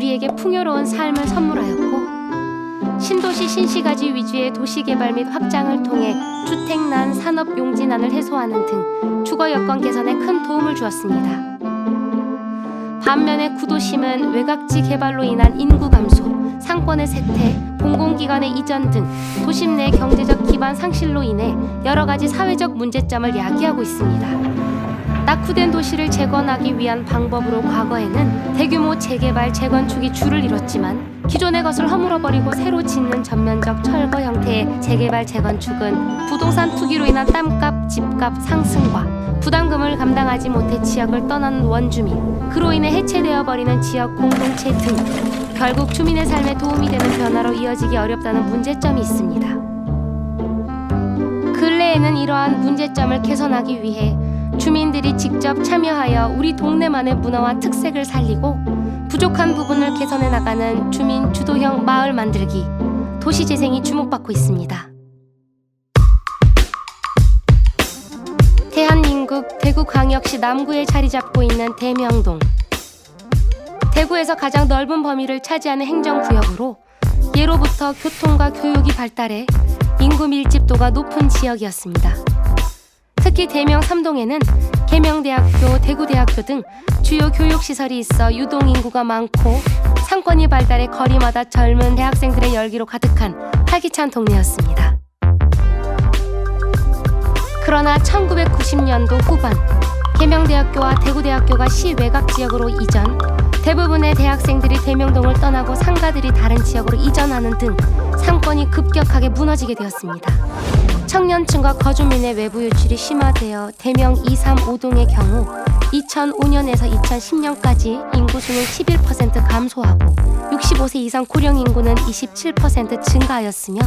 우리에게 풍요로운 삶을 선물하였고, 신도시 신시가지 위주의 도시개발 및 확장을 통해 주택난, 산업용지난을 해소하는 등 주거 여건 개선에 큰 도움을 주었습니다. 반면에 구도심은 외곽지 개발로 인한 인구 감소, 상권의 쇠퇴, 공공기관의 이전 등 도심 내 경제적 기반 상실로 인해 여러 가지 사회적 문제점을 야기하고 있습니다. 낙후된 도시를 재건하기 위한 방법으로 과거에는 대규모 재개발, 재건축이 주를 이뤘지만 기존의 것을 허물어버리고 새로 짓는 전면적 철거 형태의 재개발, 재건축은 부동산 투기로 인한 땅값, 집값 상승과 부담금을 감당하지 못해 지역을 떠나는 원주민, 그로 인해 해체되어 버리는 지역 공동체 등 결국 주민의 삶에 도움이 되는 변화로 이어지기 어렵다는 문제점이 있습니다. 근래에는 이러한 문제점을 개선하기 위해 주민들이 직접 참여하여 우리 동네만의 문화와 특색을 살리고 부족한 부분을 개선해 나가는 주민 주도형 마을 만들기, 도시재생이 주목받고 있습니다. 대한민국 대구광역시 남구에 자리 잡고 있는 대명동. 대구에서 가장 넓은 범위를 차지하는 행정구역으로 예로부터 교통과 교육이 발달해 인구 밀집도가 높은 지역이었습니다. 특히 대명 3동에는 계명대학교, 대구대학교 등 주요 교육시설이 있어 유동인구가 많고 상권이 발달해 거리마다 젊은 대학생들의 열기로 가득한 활기찬 동네였습니다. 그러나 1990년도 후반 계명대학교와 대구대학교가 시 외곽지역으로 이전, 대부분의 대학생들이 대명동을 떠나고 상가들이 다른 지역으로 이전하는 등 상권이 급격하게 무너지게 되었습니다. 청년층과 거주민의 외부 유출이 심화되어 대명 2, 3, 5동의 경우 2005년에서 2010년까지 인구수는 11% 감소하고 65세 이상 고령 인구는 27% 증가하였으며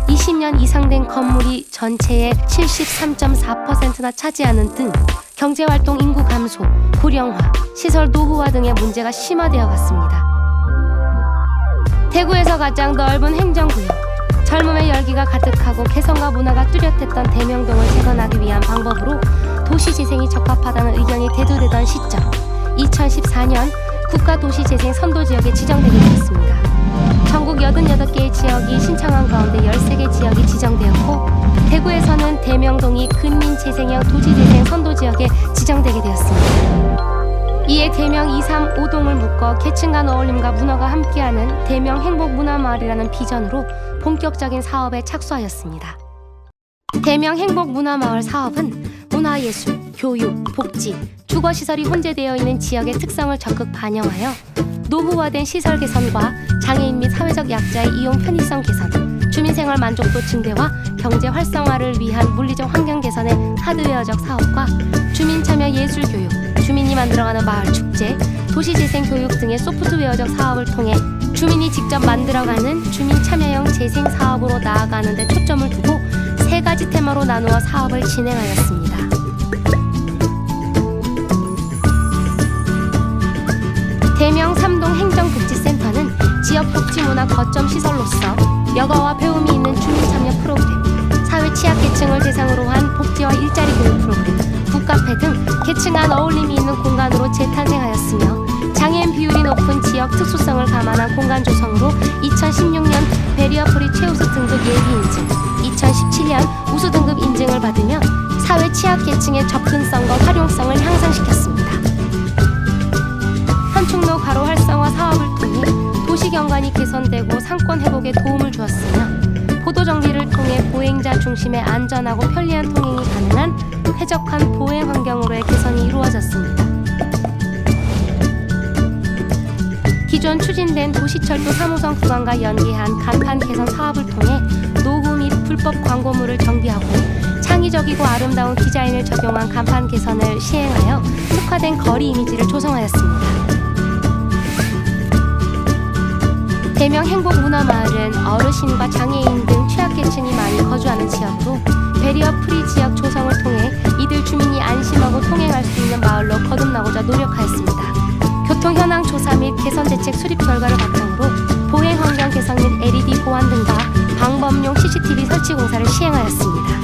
20년 이상 된 건물이 전체의 73.4%나 차지하는 등 경제활동 인구 감소, 고령화, 시설 노후화 등의 문제가 심화되어 갔습니다. 대구에서 가장 넓은 행정구역, 젊음의 열기가 가득하고 개성과 문화가 뚜렷했던 대명동을 재건하기 위한 방법으로 도시재생이 적합하다는 의견이 대두되던 시점, 2014년 국가도시재생 선도지역에 지정되게 되었습니다. 전국 88개의 지역이 신청한 가운데 13개 지역이 지정되었고 대구에서는 대명동이 근민재생형 도시재생 선도지역에 지정되게 되었습니다. 이에 대명 2, 3, 5동을 묶어 계층 간 어울림과 문화가 함께하는 대명 행복문화마을이라는 비전으로 본격적인 사업에 착수하였습니다. 대명 행복문화마을 사업은 문화예술, 교육, 복지, 주거시설이 혼재되어 있는 지역의 특성을 적극 반영하여 노후화된 시설 개선과 장애인 및 사회적 약자의 이용 편의성 개선, 주민생활 만족도 증대와 경제 활성화를 위한 물리적 환경 개선의 하드웨어적 사업과 주민 참여 예술 교육, 주민이 만들어가는 마을 축제, 도시재생 교육 등의 소프트웨어적 사업을 통해 주민이 직접 만들어가는 주민 참여형 재생 사업으로 나아가는 데 초점을 두고 3가지 테마로 나누어 사업을 진행하였습니다. 대명 3동 행정복지센터는 지역 복지문화 거점 시설로서 여가와 배움이 있는 주민 참여 프로그램, 사회 취약계층을 대상으로 한 복지와 일자리 교육 프로그램, 북카페 등 계층 간 어울림이 있는 공간으로 재탄생하였으며 장애인 비율이 높은 지역 특수성을 감안한 공간 조성으로 2016년 베리어 프리 최우수 등급 예비 인증, 2017년 우수 등급 인증을 받으며 사회 취약계층의 접근성과 활용성을 향상시켰습니다. 현충로 가로 활성화 사업을 통해 도시 경관이 개선되고 상권 회복에 도움을 주었으며 포도 정비를 통해 보행자 중심의 안전하고 편리한 통행이 가능한 쾌적한 보행 환경으로의 개선이 이루어졌습니다. 기존 추진된 도시철도 3호선 구간과 연계한 간판 개선 사업을 통해 노후 및 불법 광고물을 정비하고 창의적이고 아름다운 디자인을 적용한 간판 개선을 시행하여 특화된 거리 이미지를 조성하였습니다. 대명 행복문화마을은 어르신과 장애인 등 취약계층이 많이 거주하는 지역으로 베리어 프리 지역 조성을 통해 이들 주민이 안심하고 통행할 수 있는 마을로 거듭나고자 노력하였습니다. 교통 현황 조사 및 개선 대책 수립 결과를 바탕으로 보행 환경 개선 및 LED 보안 등과 방범용 CCTV 설치 공사를 시행하였습니다.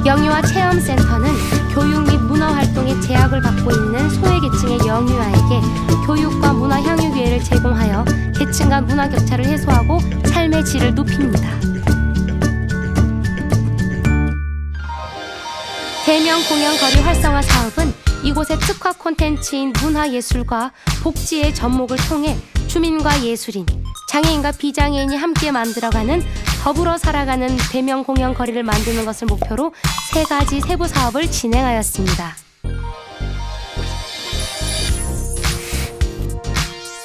영유아 체험센터는 교육 및 문화 활동에 제약을 받고 있는 소외계층의 영유아에게 교육과 문화 향유 기회를 제공하여 계층 간 문화 격차를 해소하고 삶의 질을 높입니다. 대명 공연거리 활성화 사업은 이곳의 특화 콘텐츠인 문화예술과 복지의 접목을 통해 주민과 예술인, 장애인과 비장애인이 함께 만들어가는 더불어 살아가는 대명 공연거리를 만드는 것을 목표로 3가지 세부 사업을 진행하였습니다.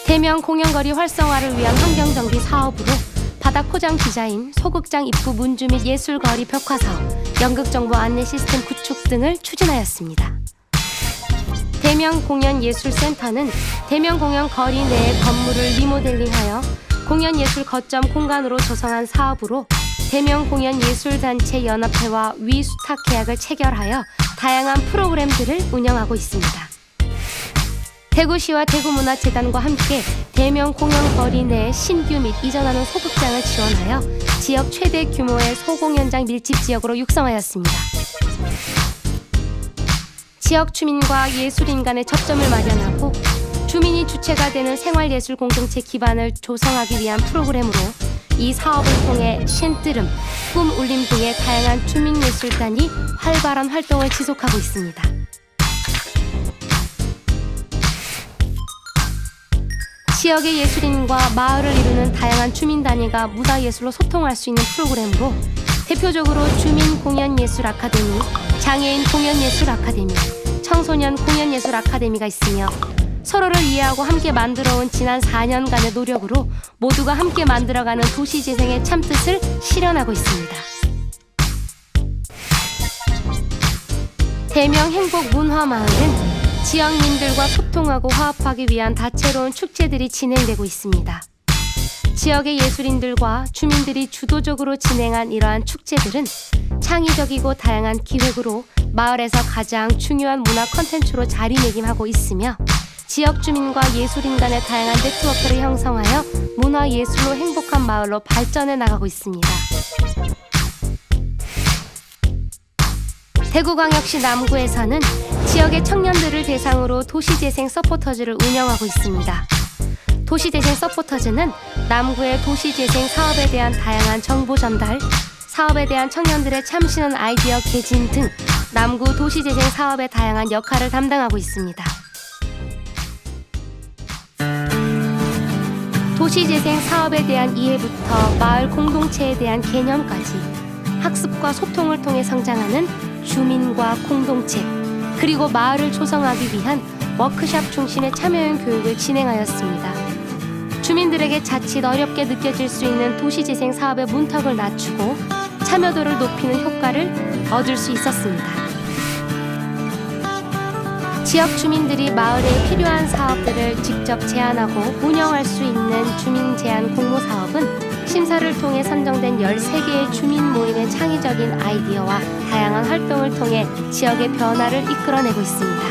대명 공연거리 활성화를 위한 환경정비 사업으로 바닥 포장 디자인, 소극장 입구 문주 및 예술거리 벽화 사업, 연극정보 안내 시스템 구축 등을 추진하였습니다. 대명 공연예술센터는 대명 공연거리 내의 건물을 리모델링하여 공연예술 거점 공간으로 조성한 사업으로 대명 공연예술단체 연합회와 위수탁 계약을 체결하여 다양한 프로그램들을 운영하고 있습니다. 대구시와 대구문화재단과 함께 대명 공연거리 내 신규 및 이전하는 소극장을 지원하여 지역 최대 규모의 소공연장 밀집 지역으로 육성하였습니다. 지역 주민과 예술인 간의 접점을 마련하고 주민이 주체가 되는 생활예술 공동체 기반을 조성하기 위한 프로그램으로 이 사업을 통해 신뜨름, 꿈울림 등의 다양한 주민예술단이 활발한 활동을 지속하고 있습니다. 지역의 예술인과 마을을 이루는 다양한 주민 단위가 문화예술로 소통할 수 있는 프로그램으로 대표적으로 주민공연예술 아카데미, 장애인 공연예술 아카데미, 청소년 공연예술 아카데미가 있으며 서로를 이해하고 함께 만들어온 지난 4년간의 노력으로 모두가 함께 만들어가는 도시재생의 참뜻을 실현하고 있습니다. 대명 행복문화마을은 지역민들과 소통하고 화합하기 위한 다채로운 축제들이 진행되고 있습니다. 지역의 예술인들과 주민들이 주도적으로 진행한 이러한 축제들은 창의적이고 다양한 기획으로 마을에서 가장 중요한 문화 콘텐츠로 자리매김하고 있으며 지역 주민과 예술인 간의 다양한 네트워크를 형성하여 문화예술로 행복한 마을로 발전해 나가고 있습니다. 대구광역시 남구에서는 지역의 청년들을 대상으로 도시재생 서포터즈를 운영하고 있습니다. 도시재생 서포터즈는 남구의 도시재생 사업에 대한 다양한 정보 전달, 사업에 대한 청년들의 참신한 아이디어 개진 등 남구 도시재생 사업의 다양한 역할을 담당하고 있습니다. 도시재생 사업에 대한 이해부터 마을 공동체에 대한 개념까지 학습과 소통을 통해 성장하는 주민과 공동체, 그리고 마을을 조성하기 위한 워크숍 중심의 참여형 교육을 진행하였습니다. 주민들에게 자칫 어렵게 느껴질 수 있는 도시재생 사업의 문턱을 낮추고 참여도를 높이는 효과를 얻을 수 있었습니다. 지역 주민들이 마을에 필요한 사업들을 직접 제안하고 운영할 수 있는 주민 제안 공모 사업은 심사를 통해 선정된 13개의 주민 모임의 창의적인 아이디어와 다양한 활동을 통해 지역의 변화를 이끌어내고 있습니다.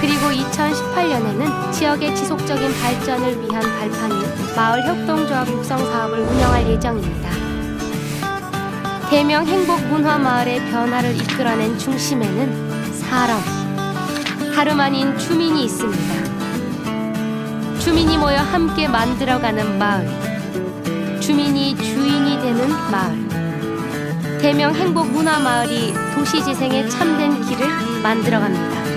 그리고 2018년에는 지역의 지속적인 발전을 위한 발판인 마을 협동조합 육성 사업을 운영할 예정입니다. 대명 행복문화마을의 변화를 이끌어낸 중심에는 사람, 다름 아닌 주민이 있습니다. 주민이 모여 함께 만들어가는 마을, 주민이 주인이 되는 마을. 대명 행복문화마을이 도시재생의 참된 길을 만들어갑니다.